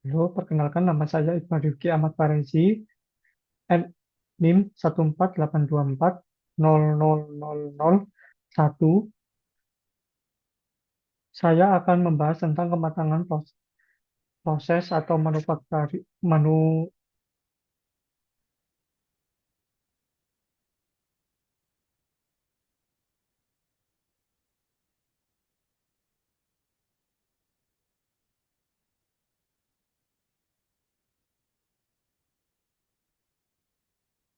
Halo, perkenalkan nama saya Iqbal Rifki Ahmad Farezi, NIM 14824000001. Saya akan membahas tentang kematangan proses atau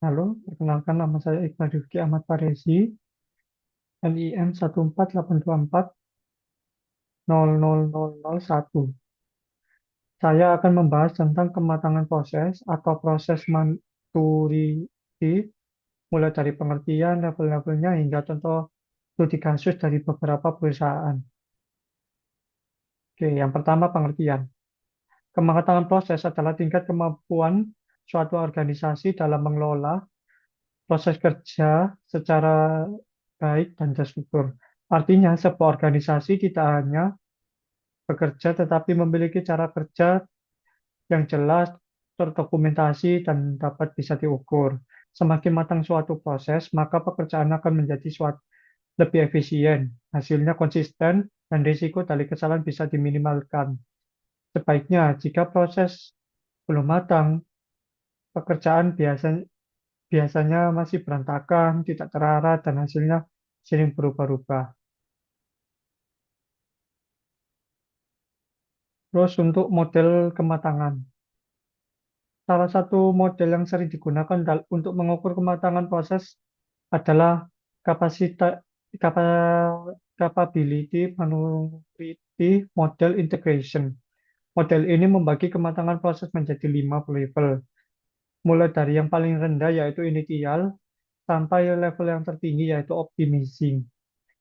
Halo, perkenalkan nama saya Iqbal Rifki Ahmad Farezi, NIM 14824000001. Saya akan membahas tentang kematangan proses atau proses maturity, mulai dari pengertian, level-levelnya, hingga contoh studi kasus dari beberapa perusahaan. Oke, yang pertama pengertian. Kematangan proses adalah tingkat kemampuan suatu organisasi dalam mengelola proses kerja secara baik dan terstruktur. Artinya, sebuah organisasi tidak hanya bekerja tetapi memiliki cara kerja yang jelas, terdokumentasi, dan dapat bisa diukur. Semakin matang suatu proses, maka pekerjaan akan menjadi lebih efisien, hasilnya konsisten, dan risiko dari kesalahan bisa diminimalkan. Sebaiknya, jika proses belum matang, pekerjaan biasanya masih berantakan, tidak terarah, dan hasilnya sering berubah-ubah. Terus untuk model kematangan. Salah satu model yang sering digunakan untuk mengukur kematangan proses adalah kapasitas capability maturity model integration. Model ini membagi kematangan proses menjadi 5 level, mulai dari yang paling rendah yaitu initial sampai level yang tertinggi yaitu optimizing.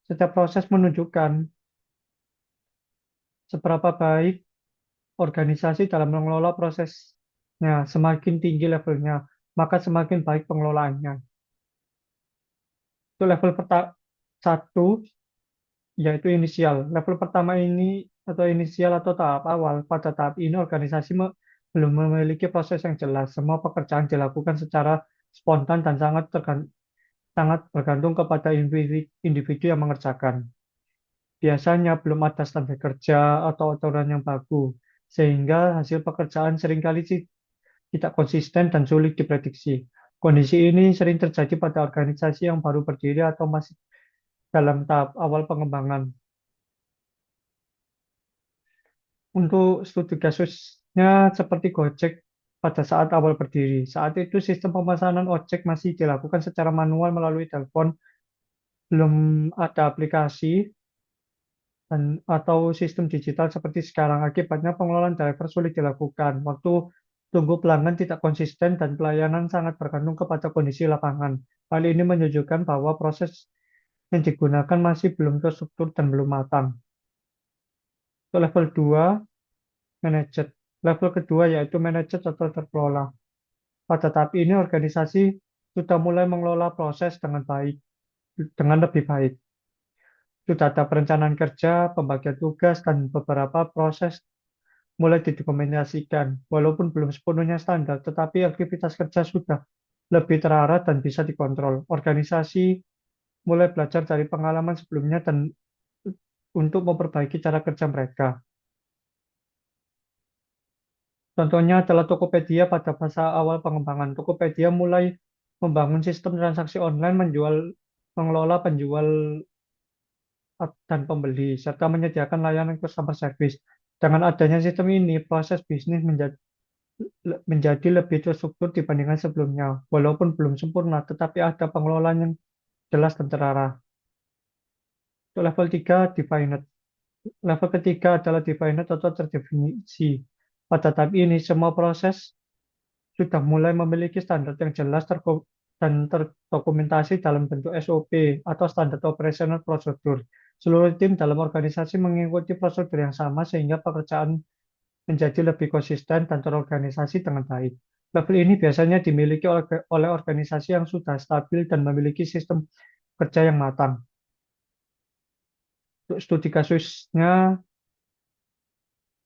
Setiap proses menunjukkan seberapa baik organisasi dalam mengelola prosesnya. Semakin tinggi levelnya, maka semakin baik pengelolaannya. Itu level satu, yaitu inisial. Level pertama ini atau inisial atau tahap awal. Pada tahap ini organisasi belum memiliki proses yang jelas. Semua pekerjaan dilakukan secara spontan dan sangat bergantung kepada individu yang mengerjakan. Biasanya belum ada standar kerja atau aturan yang baku, sehingga hasil pekerjaan seringkali tidak konsisten dan sulit diprediksi. Kondisi ini sering terjadi pada organisasi yang baru berdiri atau masih dalam tahap awal pengembangan. Untuk studi kasusnya seperti Gojek pada saat awal berdiri. Saat itu sistem pemesanan ojek masih dilakukan secara manual melalui telepon, belum ada aplikasi atau sistem digital seperti sekarang. Akibatnya pengelolaan driver sulit dilakukan. Waktu tunggu pelanggan tidak konsisten dan pelayanan sangat bergantung kepada kondisi lapangan. Hal ini menunjukkan bahwa proses yang digunakan masih belum terstruktur dan belum matang. Untuk level 2, managed. Level kedua yaitu managed atau terkelola. Pada tahap ini organisasi sudah mulai mengelola proses dengan lebih baik. Sudah ada perencanaan kerja, pembagian tugas, dan beberapa proses mulai didokumentasikan. Walaupun belum sepenuhnya standar, tetapi aktivitas kerja sudah lebih terarah dan bisa dikontrol. Organisasi mulai belajar dari pengalaman sebelumnya dan untuk memperbaiki cara kerja mereka. Contohnya adalah Tokopedia pada fase awal pengembangan. Tokopedia mulai membangun sistem transaksi online, mengelola penjual dan pembeli, serta menyediakan layanan customer service. Dengan adanya sistem ini, proses bisnis menjadi lebih terstruktur dibandingkan sebelumnya. Walaupun belum sempurna, tetapi ada pengelolaan yang jelas dan terarah. Untuk level 3, defined. Level ketiga adalah defined atau terdefinisi. Pada tahap ini, semua proses sudah mulai memiliki standar yang jelas dan terdokumentasi dalam bentuk SOP atau standar operational procedure. Seluruh tim dalam organisasi mengikuti prosedur yang sama sehingga pekerjaan menjadi lebih konsisten dan terorganisasi dengan baik. Level ini biasanya dimiliki oleh organisasi yang sudah stabil dan memiliki sistem kerja yang matang. Untuk studi kasusnya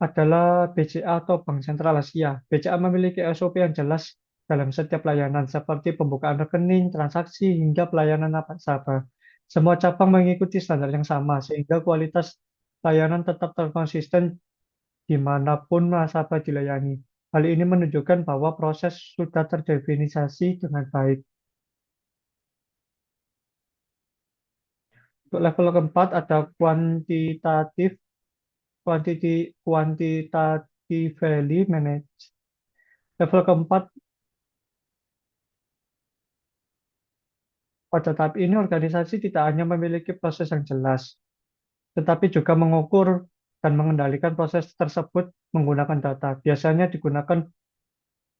adalah BCA atau Bank Sentral Asia. BCA memiliki SOP yang jelas dalam setiap layanan, seperti pembukaan rekening, transaksi, hingga pelayanan nasabah. Semua cabang mengikuti standar yang sama, sehingga kualitas layanan tetap terkonsisten dimanapun nasabah dilayani. Hal ini menunjukkan bahwa proses sudah terdefinisi dengan baik. Untuk level keempat ada quantitatively managed. Level keempat, pada tahap ini organisasi tidak hanya memiliki proses yang jelas, tetapi juga mengukur dan mengendalikan proses tersebut menggunakan data. Biasanya digunakan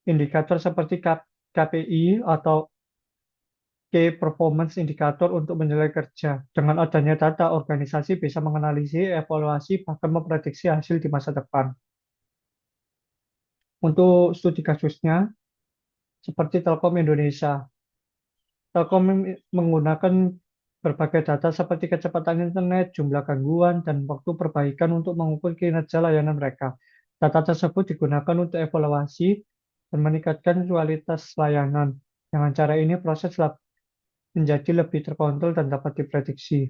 indikator seperti KPI atau Key Performance Indicator untuk menilai kerja. Dengan adanya data, organisasi bisa menganalisis, evaluasi, bahkan memprediksi hasil di masa depan. Untuk studi kasusnya, seperti Telkom Indonesia. Telkom menggunakan berbagai data seperti kecepatan internet, jumlah gangguan, dan waktu perbaikan untuk mengukur kinerja layanan mereka. Data tersebut digunakan untuk evaluasi dan meningkatkan kualitas layanan. Dengan cara ini, proses menjadi lebih terkontrol dan dapat diprediksi.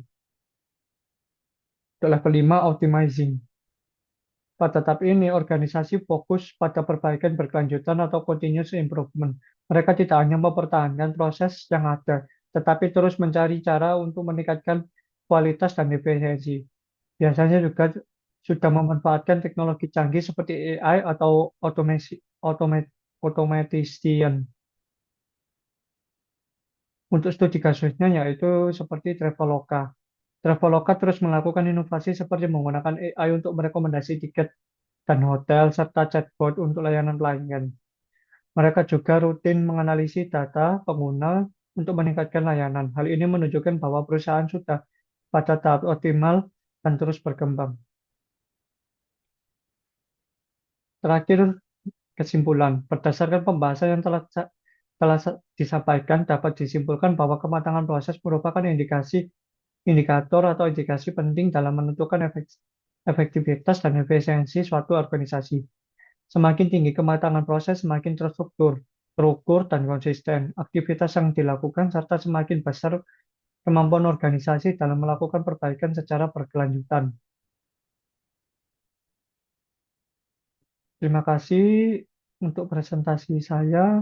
Untuk level 5, optimizing. Pada tahap ini, organisasi fokus pada perbaikan berkelanjutan atau continuous improvement. Mereka tidak hanya mempertahankan proses yang ada, tetapi terus mencari cara untuk meningkatkan kualitas dan efisiensi. Biasanya juga sudah memanfaatkan teknologi canggih seperti AI atau automation. Untuk studi kasusnya yaitu seperti Traveloka. Traveloka terus melakukan inovasi seperti menggunakan AI untuk merekomendasi tiket dan hotel, serta chatbot untuk layanan pelanggan. Mereka juga rutin menganalisis data pengguna untuk meningkatkan layanan. Hal ini menunjukkan bahwa perusahaan sudah pada tahap optimal dan terus berkembang. Terakhir, kesimpulan. Berdasarkan pembahasan yang telah disampaikan, dapat disimpulkan bahwa kematangan proses merupakan indikator atau indikasi penting dalam menentukan efektivitas dan efisiensi suatu organisasi. Semakin tinggi kematangan proses, semakin terstruktur, terukur, dan konsisten aktivitas yang dilakukan, serta semakin besar kemampuan organisasi dalam melakukan perbaikan secara berkelanjutan. Terima kasih untuk presentasi saya.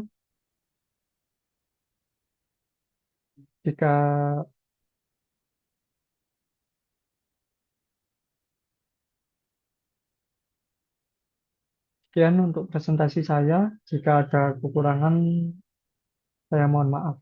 Jika sekian untuk presentasi saya, jika ada kekurangan, saya mohon maaf.